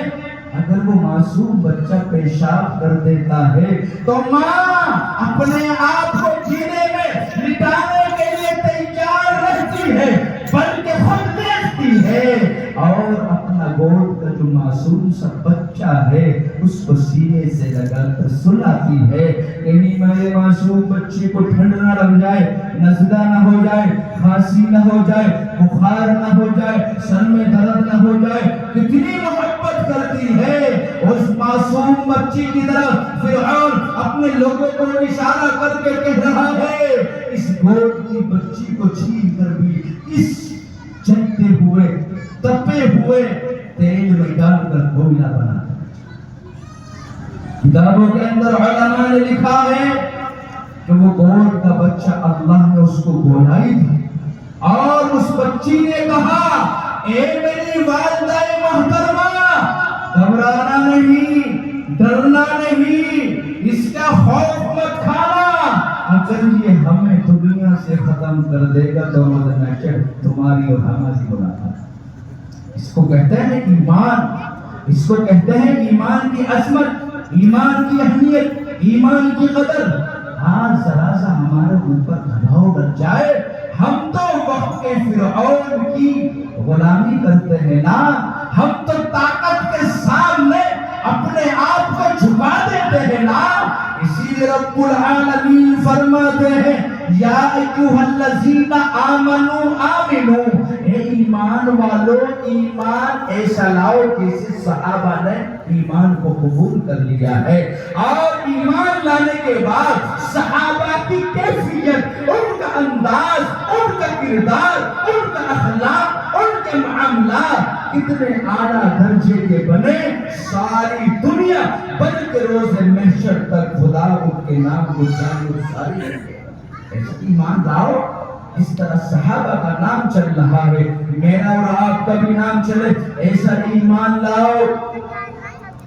S2: اگر وہ معصوم بچہ پیشاب کر دیتا ہے تو ماں اپنے آپ کو جینے میں مٹانے کے لیے تیار رہتی ہے، بلکہ خود دیکھتی ہے اور اپنا گود کا جو معصوم سا بچہ ہے اس کو سینے سے لگا کر سلاتی ہے، کہیں میرے معصوم بچے کو ٹھنڈ نہ لگ جائے، نزلہ نہ ہو جائے، کھانسی نہ ہو جائے، بخار نہ ہو جائے، سر میں درد نہ ہو جائے۔ کتنی محبت کرتی ہے اس معصوم بچی کی طرف۔ فرعون اپنے لوگوں کو اشارہ کر کے کہہ رہا ہے اس گود کی بچی کو چھین کر بھی اس جلتے ہوئے تپے ہوئے تیل میں ڈال کر کوئلہ بنا۔ کتابوں کے اندر علماء نے لکھا ہے کہ وہ گود کا بچہ اللہ نے اس کو گویائی دی اور اس بچی نے کہا اے میری والدہ محترمہ گھبرانا نہیں، ڈرنا نہیں، اس کا خوف مت کھانا، اگر یہ ہمیں دنیا سے ختم کر دے گا تو روز محشر تمہاری اور ہماری ملاقات۔ اس کو کہتے ہیں ایمان، اس کو کہتے ہیں ایمان کی عظمت، ایمان کی اہمیت، ایمان کی قدر۔ ہاں ذرا سا ہمارے اوپر دباؤ لگ جائے، ہم تو وقت کے فرعون کی غلامی کرتے ہیں نا، ہم تو طاقت کے سامنے اپنے آپ کو جھکا دیتے ہیں نا۔ اسی لیے رب العالمین فرماتے ہیں یا ایھا الذین آمنوا آمنو، اے ایمان والو ایمان ایسا لاؤ جیسے صحابہ نے ایمان کو قبول کر لیا ہے۔ اور ایمان لانے کے بعد صحابہ کی کیفیت، ان کا انداز، ان کا کردار، ان کا اخلاق، ان کے معاملات کتنے اعلیٰ درجے کے بنے، ساری دنیا بلکہ روز محشر تک خدا ان کے نام کو جانو ساری رکھے۔ ایسا ایمان لاؤ اس طرح صحابہ کا نام چل رہا ہے، میرا اور آپ کا بھی نام چلے، ایسا ایمان لاؤ۔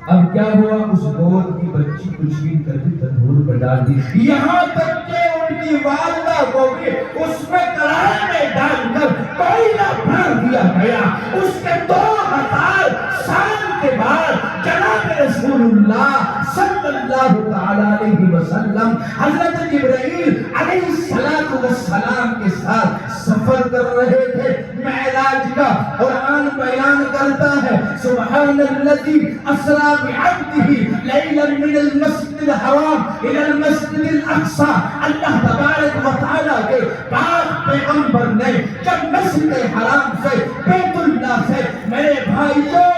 S2: اب کیا ہوا، اس گود کی بچی کو چھین کر کے تندور پر ڈال دی، یہاں تک کہ ان کی والدہ کو بھی اس میں کڑاہی میں ڈال کر کوئلہ بھر دیا گیا۔ اس کے 2000 سال کے بعد جناب رسول اللہ صلی اللہ تعالی علیہ وسلم حضرت جبرائیل علیہ السلام کے ساتھ سفر کر رہے تھے معراج کا۔ قرآن بیان کرتا ہے سبحان الذی اسریٰ بعبدہ لیلا من المسجد الحرام الی المسجد الاقصی۔ اللہ تبارک و تعالیٰ کے پاک پیغمبر نے جب مسجد حرام سے بیت اللہ سے میرے بھائیوں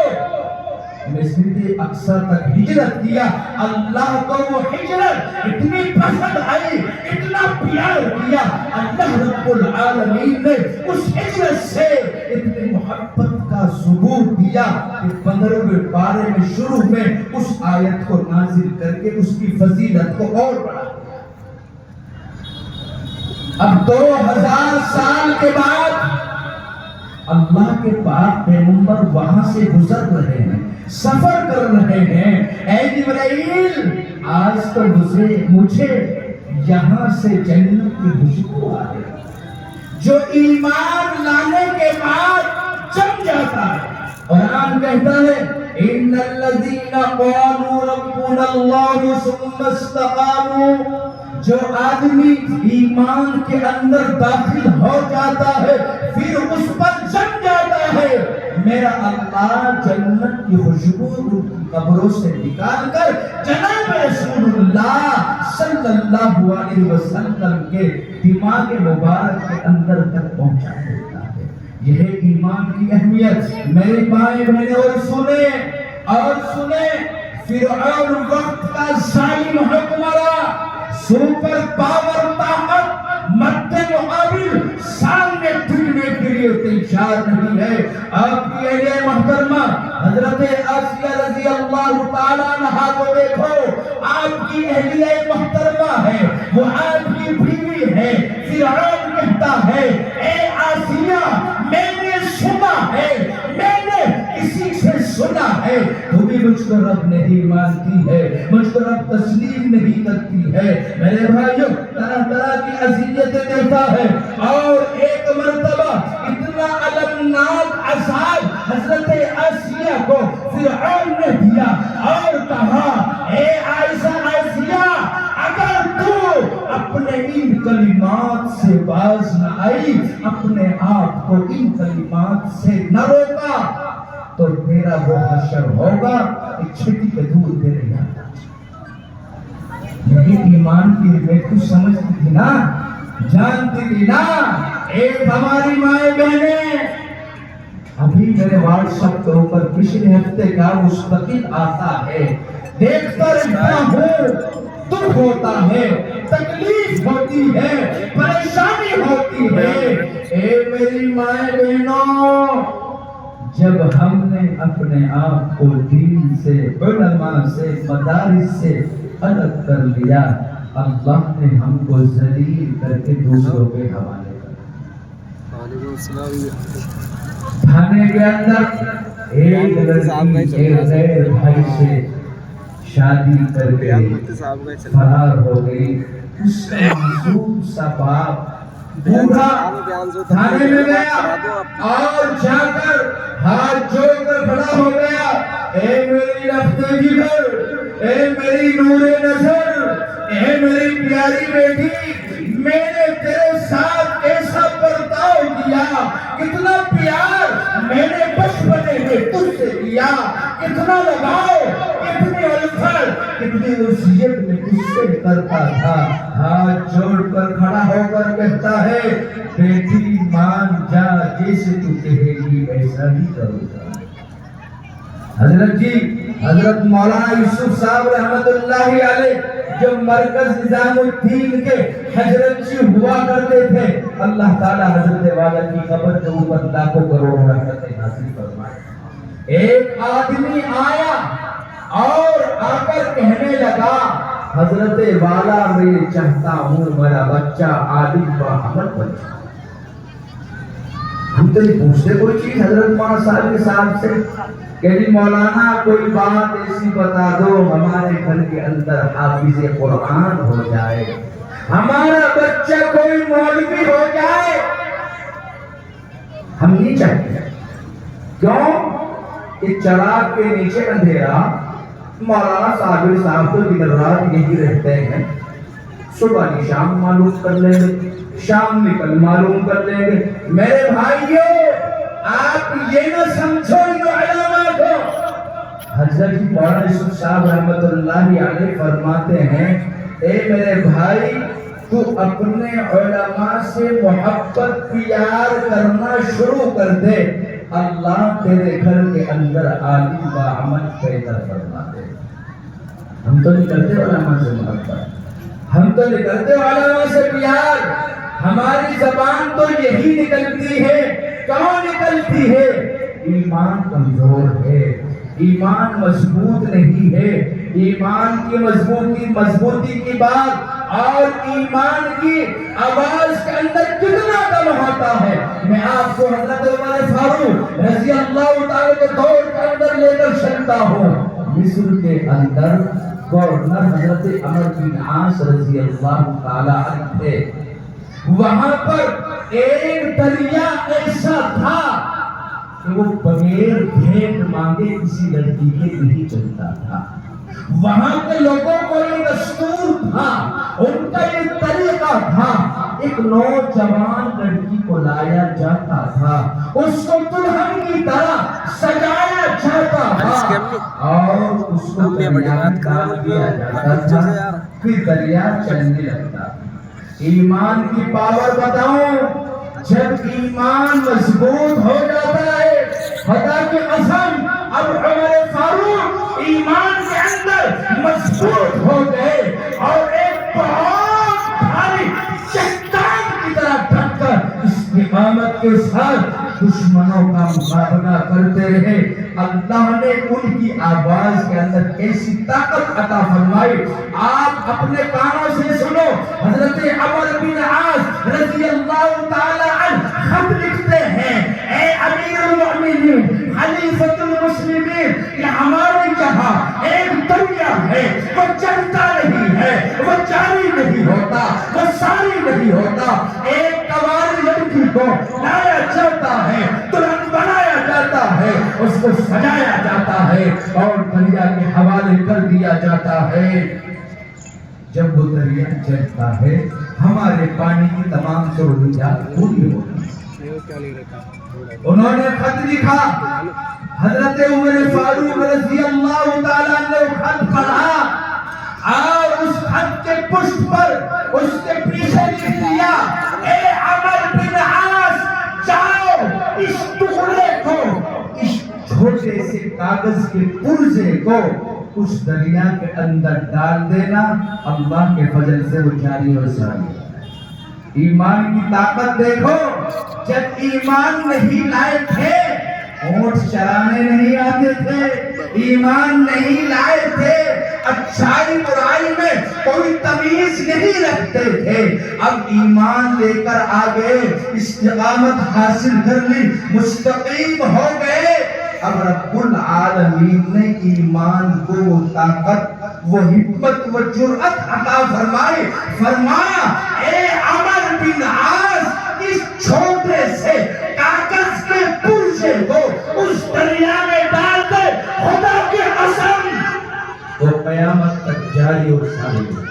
S2: مسجد اقصی تک ہجرت کیا، اللہ کو وہ ہجرت اتنی پسند آئی، اتنا پیار کیا، اللہ رب العالمین نے اس ہجرت سے اتنی محبت کا ثبوت دیا کہ 15ویں پارے میں شروع میں اس آیت کو نازل کر کے اس کی فضیلت کو اور بڑھا دیا۔ اب 2000 سال کے بعد اللہ کے پاک پیغمبر وہاں سے گزر رہے ہیں، سفر کر رہے ہیں۔ اے جبرائیل آج تو مجھے یہاں سے جنت کی خوشبو آ رہی ہے۔ جو ایمان لانے کے بعد جم جاتا ہے، قرآن کہتا ہے ان الذین قالوا ربنا اللہ ثم استقاموا، جو آدمی ایمان کے اندر داخل ہو جاتا ہے پھر اس پر جم جاتا ہے، میرا اللہ جنت کی خوشبو قبروں سے نکال کر جناب رسول اللہ صلی اللہ علیہ وسلم کے دماغ مبارک کے اندر تک پہنچا دیتا ہے۔ یہ ہے ایمان کی اہمیت۔ میرے بھائی بہنیں اور سنیں، فرعون وقت کا ظالم حکمراں، سپر پاور طاقت مد مقابل سامنے ٹکنے کے لیے تیار نہیں ہے۔ آپ کی اہلیہ محترمہ حضرت آسیہ رضی اللہ تعالیٰ عنہا کو دیکھو، آپ کی اہلیہ محترمہ ہے، وہ آپ کی بیوی ہے۔ فرعون کہتا ہے اے آسیہ میں نے سنا ہے، میں نے کسی سے سنا ہے تو بھی مجھ کو رب نہیں مانتی ہے، مجھ کو رب تسلیم نہیں کرتی ہے۔ میرے بھائیوں طرح طرح کی اذیتیں دیتا ہے، اور ایک مرتبہ اتنا المناک عذاب حضرت آسیہ کو فرعون نے دیا اور کہا اے آسیہ اگر تو اپنے ان کلمات سے باز نہ آئی، اپنے آپ کو ان کلمات سے نہ روکا تو تیرا وہ حشر ہوگا ایک چھٹی کے دور تیرے یہاں۔ لیکن ایمان کی اہمیت کو سمجھتی تھی نا، جانتی تھی نا۔ ایک ہماری مائیں بہنیں، ابھی میرے واٹس ایپ کے اوپر پچھلے ہفتے کا مستقل آتا ہے، دیکھتا رہتا ہوں، دکھ ہوتا ہے، تکلیف ہوتی ہے، پریشانی ہوتی ہے۔ اے میری مائیں بہنوں، جب ہم نے اپنے آپ کو دین سے، علماء سے، مدارس سے الگ کر لیا، اللہ نے ہم کو ذلیل کر کے دوسروں کے حوالے کر دیا۔ تھانے کے اندر ایک لڑکی ایک غیر بھائی سے شادی کر کے فرار ہو گئی، اس کا معصوم سا باپ بوڑھا تھانے میں گیا اور جا کر ہاتھ جوڑ کر کھڑا ہو گیا، اے میری رفتے جگر، اے میری نور نظر، اے میری پیاری بیٹی، میں نے تیرے ساتھ ایسا برتاؤ کیا، کتنا پیار میں نے بچپنے میں تجھ سے کیا، کتنا لگاؤ، کتنی الفت، کتنی وصیت میں تجھ سے کرتا تھا، ہاتھ جوڑ کر کھڑا ہو کر کہتا ہے بیٹی مان جا، جیسے تو کہے گی ایسا ہی کروں گا۔ حضرت جی، حضرت مولانا یوسف صاحب رحمت اللہ علیہ جو مرکز نظام الدین کے حضرت جی ہوا کرتے تھے، اللہ تعالیٰ حضرت والا کی قبر کے اوپر لاکھوں کروڑوں رحمتیں نازل فرمائے۔ ایک آدمی آیا اور آ کر کہنے لگا حضرت والا میں چاہتا ہوں میرا بچہ عالم باعمل بن جائے۔ ہم تو نہیں پوچھتے کوئی چیز حضرت مولانا صاحب کے صاحب سے کہ جی مولانا کوئی بات ایسی بتا دو ہمارے گھر کے اندر حافظ قرآن ہو جائے، ہمارا بچہ کوئی مولوی ہو جائے۔ ہم نہیں چاہتے، کیوں کہ چراغ کے نیچے اندھیرا، مولانا صاحب تو دن رات یہی رہتے ہیں، صبح کی شام معلوم کر لیں گے، شام نکل معلوم کر لیں گے۔ میرے بھائیوں آپ یہ نہ سمجھو یہ علامات ہو۔ حضرت مولانا یوسف صاحب رحمت اللہ علیہ فرماتے ہیں اے میرے بھائی تو اپنے علماء سے محبت پیار کرنا شروع کر دے، اللہ تیرے گھر کے اندر عالم باعمل پیدا فرما دے۔ ہم تو نہیں کرتے علماء سے محبت، ہم تو نہیں کرتے علماء سے پیار، ہماری زبان تو یہی نکلتی ہے، کہاں نکلتی ہے؟ ایمان کمزور ہے، ایمان مضبوط نہیں ہے، ایمان کی مضبوطی کی بات اور ایمان کی آواز کے اندر کتنا دم ہوتا ہے۔ میں آپ کو حضرت عمر فاروق رضی اللہ تعالیٰ کے دور کے اندر لے کر چلتا ہوں۔ مصر کے اندر گورنر حضرت عمر بن عاص رضی اللہ تعالیٰ عنہ تھے، وہاں پر ایک دریا ایسا تھا کہ وہ بغیر بھیک مانگے کسی لڑکی کے نہیں چلتا تھا۔ وہاں کے لوگوں کو یہ دستور تھا، ان کا یہ طریقہ تھا، ایک نوجوان لڑکی کو لایا جاتا تھا، اس کو دلہن کی طرح سجایا جاتا تھا اور اس کو دریا میں ڈال دیا جاتا تھا، پھر دریا چلنے لگتا۔ ایمان کی پاور بتاؤں، جب ایمان مضبوط ہو جاتا ہے، خدا کی قسم اب عمر فاروق ایمان کے اندر مضبوط ہو گئے اور ایک بہت بھاری چٹان کی طرح ڈٹ کر استقامت کے ساتھ دشمنوں کا مقابلہ کرتے رہے۔ اللہ نے ان کی آواز کے اندر ایسی طاقت عطا فرمائی، آپ اپنے کانوں سے سنو۔ حضرت عمر بن عاص رضی اللہ تعالی عنہ خط لکھتے ہیں، اے امیر المؤمنین خلیفۃ المسلمین، کہ ہمارے یہاں ایک دریا ہے، وہ چلتا نہیں ہے، وہ جاری نہیں ہوتا، وہ ساری نہیں ہوتا، ایک کواری لڑکی کو لایا جاتا ہے، دلہن بنایا جاتا ہے، اس کو سجایا جاتا ہے اور دریا کے حوالے کر دیا جاتا ہے۔ جب وہ دریا چلتا ہے ہمارے پانی کی تمام ضروریات پوری ہوتی۔ انہوں نے خط لکھا، حضرت عمر فاروق رضی اللہ تعالیٰ نے خط پڑھا اور اس خط کے پشت پر اس کے پیچھے لکھ دیا، اے عمر بن عاص جاؤ اس ٹکڑے کو، اس چھوٹے سے کاغذ کے پرزے کو اس دریا کے اندر ڈال دینا، اللہ کے فضل سے وہ جاری اور ساری۔ ایمان کی طاقت دیکھو، جب ایمان نہیں لائے تھے اونٹ چرانے نہیں آتے تھے، ایمان نہیں لائے تھے اچھائی برائی میں کوئی تمیز نہیں رکھتے تھے، اب ایمان لے کر آگے استقامت حاصل کر لی، مستقیم ہو گئے۔ اب رب العالمین نے ایمان کو وہ طاقت، وہ حکمت، وہ جرأت عطا فرمائی، فرمایا اے عمر بن عاص اس چھوٹے سے کاغذ کے پرزے کو اس دریا میں ڈال دے، خدا کی قسم وہ قیامت تک جاری اور ساری ہے۔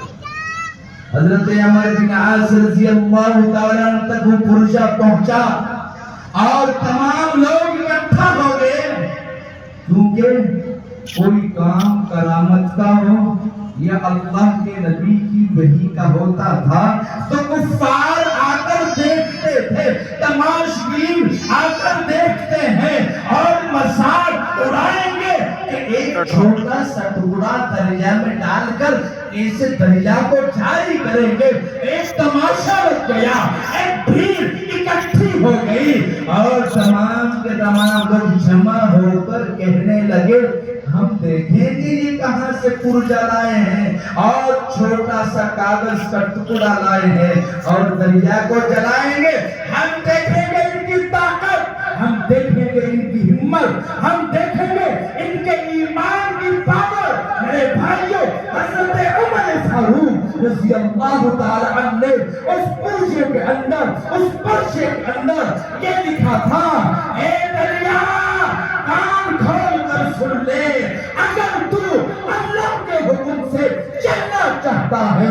S2: حضرت عمر بن عاص رضی اللہ تعالیٰ عنہ تک وہ پرزہ پہنچا اور تمام لوگ اکٹھا ہو گئے، کیونکہ کوئی کام کرامت کا ہو یا اللہ کے نبی کی وحی کا ہوتا تھا تو کفار آ کر دیکھتے تھے، تماشبین آ کر دیکھتے ہیں اور مذاق اڑائیں گے کہ ایک چھوٹا سا ٹکڑا دریا میں ڈال کر اس دریا کو جاری کریں گے۔ ایک تماشا لگ گیا، ایک بھیڑ اکٹھی ہو گئی اور تمام کے تمام لوگ جمع ہو کر کہنے لگے ہم دیکھیں گے یہ کہاں سے پرزہ لائے ہیں اور چھوٹا سا کاغذ کا ٹکڑا لائے ہیں اور دریا کو جلائیں گے، ہم دیکھیں گے ان کی طاقت، ہم دیکھیں گے ان کی ہمت، ہم دیکھیں گے ان کے ایمان کی پاور۔ میرے بھائیوں، حضرت عمر فاروق رضی اللہ تعالی عنہ نے اس پرزے کے اندر، اس پرزے کے اندر یہ لکھا تھا، اے دریا کان کھول کر سن لے، اگر تو اللہ کے حکم سے چلنا چاہتا ہے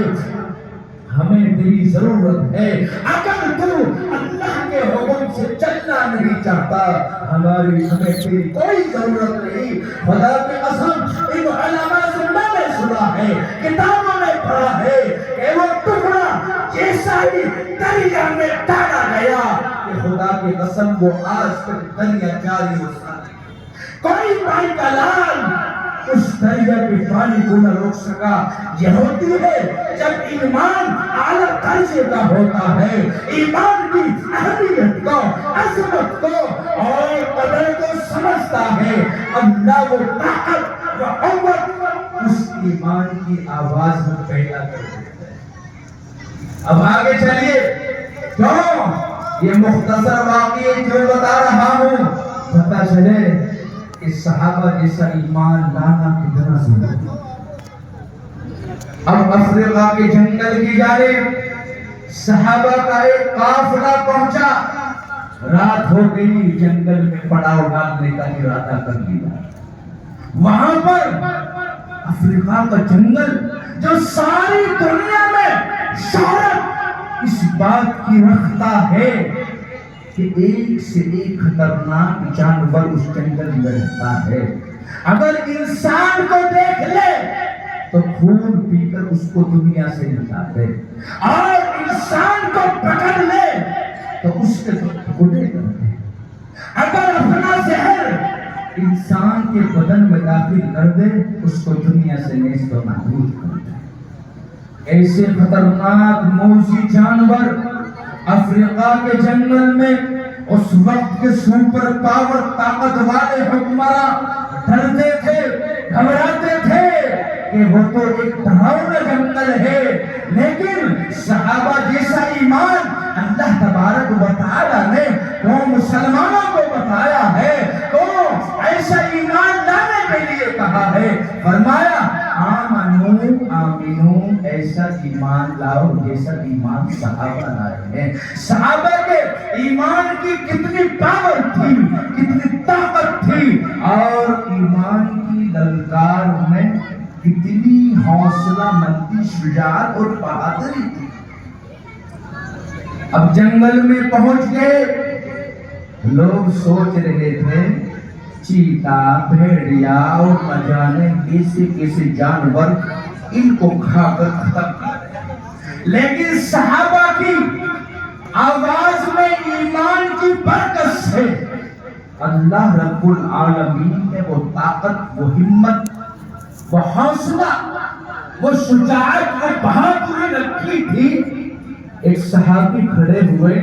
S2: ہمیں تیری ضرورت ہے، اگر تو اللہ کے حکم سے چلنا نہیں چاہتا ہمیں تیری کوئی ضرورت نہیں۔ خدا کی قسم ان علماء سے میں نے سنا ہے، کتابوں میں پڑھا ہے کہ وہ ٹکڑا جیسا ہی دریا میں ڈالا گیا کہ خدا کی قسم وہ آج تک دریا جاری ہو سکتا، کوئی پانی کا لال اس دریا کے پانی کو نہ روک سکا۔ یہ ہوتی ہے جب ایمان اعلیٰ درجے کا ہوتا ہے، ایمان کی اہمیت کو، عظمت کو اور قدر کو سمجھتا ہے، اللہ وہ طاقت و قوت اس ایمان کی آواز میں پیدا کر دیتا ہے۔ اب آگے چلیے، کیوں یہ مختصر واقعے کیوں بتا رہا ہوں؟ پتہ چلے کہ صحابہ جیسا ایمان لانا کتنا ضروری ہے۔ اب افریقہ کے جنگل کی جانب صحابہ کا ایک قافلہ پہنچا، رات ہو گئی، جنگل میں پڑاؤ ڈالنے کا ارادہ کر لیا۔ وہاں پر افریقہ کا جنگل جو ساری دنیا میں شہرت اس بات کی رکھتا ہے کہ ایک سے ایک خطرناک جانور اس جنگل میں رہتا ہے، اگر انسان کو دیکھ لے تو خون پی کر اس کو دنیا سے مٹا دے، اور انسان کو پکڑ لے تو اس کے ٹکڑے کر دے، اگر اپنا زہر انسان کے بدن میں داخل کر دے اس کو دنیا سے نیست و نابود کر دے۔ ایسے خطرناک موذی جانور افریقہ کے جنگل میں اس وقت کے سپر پاور طاقت والے حکمراں ڈرتے تھے، گھبراتے تھے کہ وہ تو ایک ڈراؤنا جنگل ہے، لیکن صحابہ جیسا ایمان اللہ تبارک و تعالیٰ نے قوم مسلمانوں کو بتایا ہے، تو ایسا ایمان لانے کے لیے کہا ہے، فرمایا آمنو آمینو، ایسا ایمان لاؤ جیسا ایمان صحابہ لائے ہیں۔ صحابہ کے ایمان کی کتنی پاور تھی، کتنی طاقت تھی، اور ایمان کی للکار میں کتنی حوصلہ مندی، شجاعت اور بہادری تھی۔ اب جنگل میں پہنچ گئے، لوگ سوچ رہے تھے چیتا، بھیڑیا اور نہ جانے کیسے کیسے جانور ان کو کھا کر ختم کر دیں، لیکن صحابہ کی آواز میں ایمان کی برکت سے اللہ رب العالمین نے وہ طاقت، وہ ہمت، وہ حوصلہ، وہ شجاعت، وہ بہادری رکھی تھی۔ ایک صحابی کھڑے ہوئے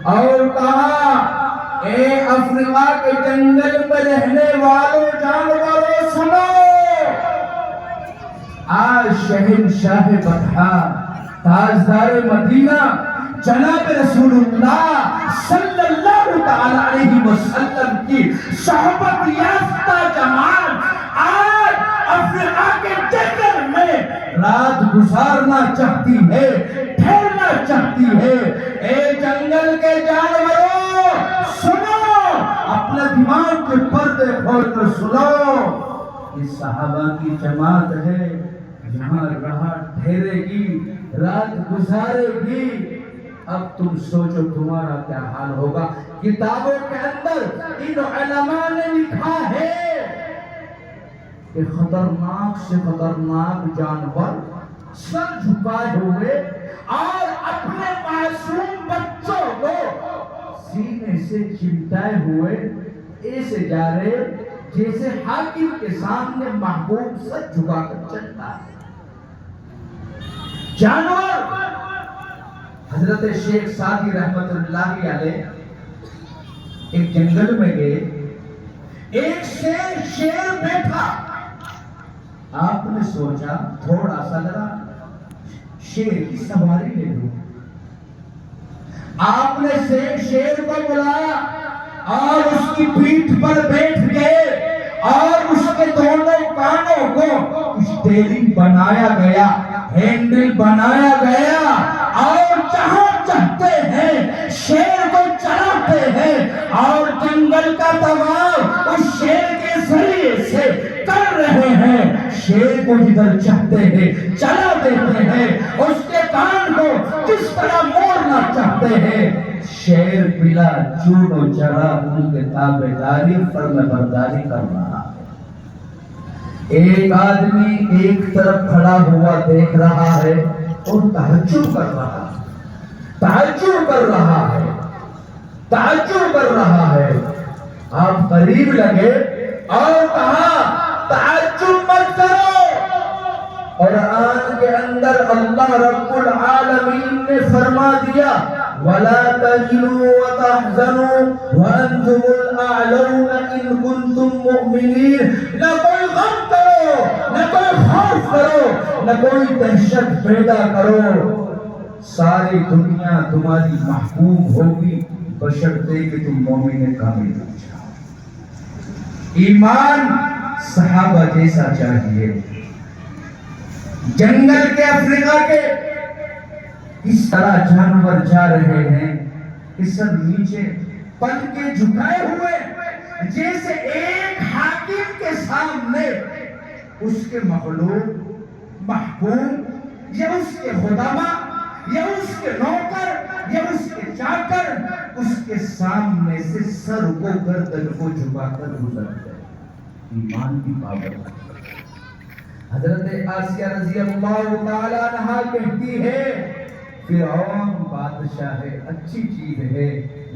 S2: اور کہا اے افریقہ کے جنگل میں رہنے والوں جانوروں سنو، آج شہنشاہ بطحا، تاجدار مدینہ، جناب رسول اللہ صلی اللہ تعالی علیہ وسلم کی صحبت یافتہ جماعت آج افریقہ کے جنگل میں رات گزارنا چاہتی ہے، ٹھہرنا چاہتی ہے۔ اے جنگل کے جانوروں سنو، اپنے دماغ کے پردے کھول کر سنو، یہ صحابہ کی جماعت ہے، جہاں رہا ٹھہرے گی، رات گزارے گی۔ اب تم سوچو تمہارا کیا حال ہوگا۔ کتابوں کے اندر ان علماء نے لکھا ہے کہ خطرناک سے خطرناک جانور سر جھکائے ہوئے اور اپنے معصوم بچوں کو سینے سے چمٹائے ہوئے ایسے جا رہے جیسے حاکم کے سامنے محبوب سر جھکا کر چلتا ہے۔ جانور حضرت شیخ سعدی رحمت اللہ علیہ ایک جنگل میں گئے، ایک شیر بیٹھا۔ آپ نے سوچا تھوڑا سا ذرا شیر کی سواری لے لوں۔ آپ نے شیر کو بلایا اور اس کی پیٹھ پر بیٹھ گئے اور اس کے دونوں کانوں کو اسٹیئرنگ بنایا گیا، ہینڈل بنایا گیا، اور جہاں چاہتے ہیں شیر کو چلاتے ہیں اور جنگل کا طواف اس شیر کے ذریعے سے کر رہے ہیں۔ شیر کو جدھر چاہتے ہیں چلا دیتے ہیں، اس کے کان کو جس طرح موڑنا چاہتے ہیں۔ شیر بلا چون و چرا ان کے تابعداری فرما برداری کر رہا ہے۔ ایک آدمی ایک طرف کھڑا ہوا دیکھ رہا ہے اور تعجب کر رہا ہے، تعجب کر رہا ہے، تعجب کر رہا ہے۔ آپ قریب لگے اور کہا تعجب مت کرو۔ قرآن کے اندر اللہ رب العالمین نے فرما دیا وَلَا تَهِنُوا وَتَحْزَنُوا وَأَنْتُمُ الْأَعْلَوْنَ إِن كُنتُم مُؤْمِنِينَ۔ نہ کوئی غم کرو، نہ کوئی خوف کرو، نہ کوئی دہشت پیدا کرو، ساری دنیا تمہاری محبوب ہوگی بشرطے کہ تم مومن کامل ہو جاؤ۔ ایمان صحابہ جیسا چاہیے۔ جنگل کے افریقہ کے اس طرح جانور جا رہے ہیں کہ سب نیچے پل کے جھکائے ہوئے جیسے ایک حاکم کے سامنے اس کے مخلوق محکوم یا اس کے خدامہ یا اس کے نوکر یا اس کے چاکر اس کے سامنے سے سر کو گردن کو جھکا کر گزرتے ہیں۔ ایمان کی پابندی۔ حضرت آسیہ رضی اللہ تعالی عنہا کہتی ہے فرعون بادشاہ ہے، اچھی چیز ہے،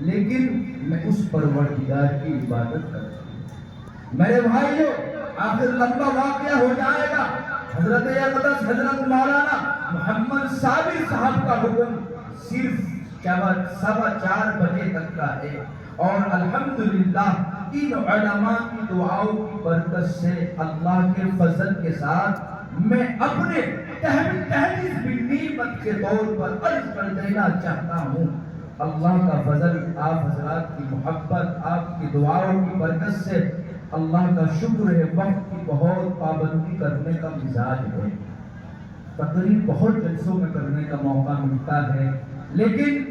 S2: لیکن میں اس پروردگار کی عبادت کرتا ہوں۔ میرے بھائیو آخر لمبا واقعہ ہو جائے گا۔ حضرت اقدس حضرت مولانا محمد صابر صاحب کا حکم صرف 4:15 بجے تک کا ہے، اور الحمدللہ ان علماء کی دعاؤں کی برکت سے اللہ کے فضل کے ساتھ میں اپنے تحریر بالنعمت کے طور پر عرض کر دینا چاہتا ہوں۔ اللہ کا فضل، آپ حضرات کی محبت، آپ کی دعاؤں کی برکت سے اللہ کا شکر ہے، وقت کی بہت پابندی کرنے کا مزاج ہے، تقریر بہت جلسوں میں کرنے کا موقع ملتا ہے، لیکن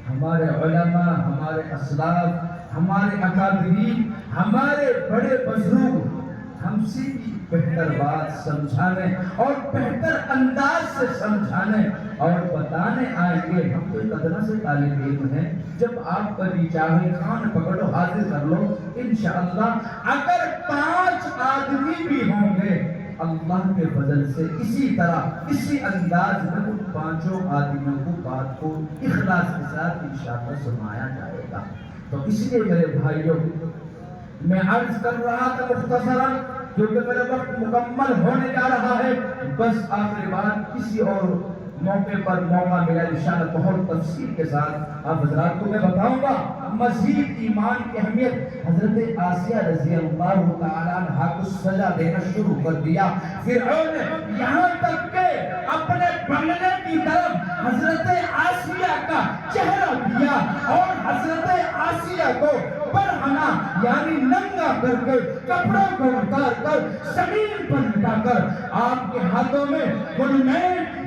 S2: ہمارے علماء، ہمارے اسلاف، ہمارے اکابرین، ہمارے بڑے بزرگ ہم سے بھی بہتر بات سمجھانے اور بہتر انداز سے سمجھانے اور بتانے آئیں گے۔ ہم تو ایک ادنا سے طالب علم ہیں، جب آپ کبھی چاہے کان پکڑو حاضر کر لو انشاءاللہ۔ اگر 5 آدمی بھی ہوں گے اللہ کے فضل سے اسی طرح اسی انداز میں ان 5 آدمیوں کو بات کو اخلاص کے ساتھ انشاءاللہ سنایا جائے گا۔ تو اس لیے میرے بھائیوں میں عرض کر رہا تھا مختصراً، کیونکہ میرا وقت مکمل ہونے جا رہا ہے، بس آخری بات کسی اور موقع پر موقع ملا انشاءاللہ بہت تفصیل کے ساتھ آپ حضرات کو میں بتاؤں گا۔ مزید ایمان کی اہمیت، حضرت آسیہ رضی اللہ تعالی عنہا کو سزا دینا شروع کر دیا فرعون نے، یہاں تک کہ اپنے بنگلے کی طرف حضرت آسیہ کا چہرہ دیا اور حضرت آسیہ کو برہنہ یعنی ننگا کر کے کپڑوں کو اتار کر زمین پر لٹا کر آپ کے ہاتھوں میں گلمین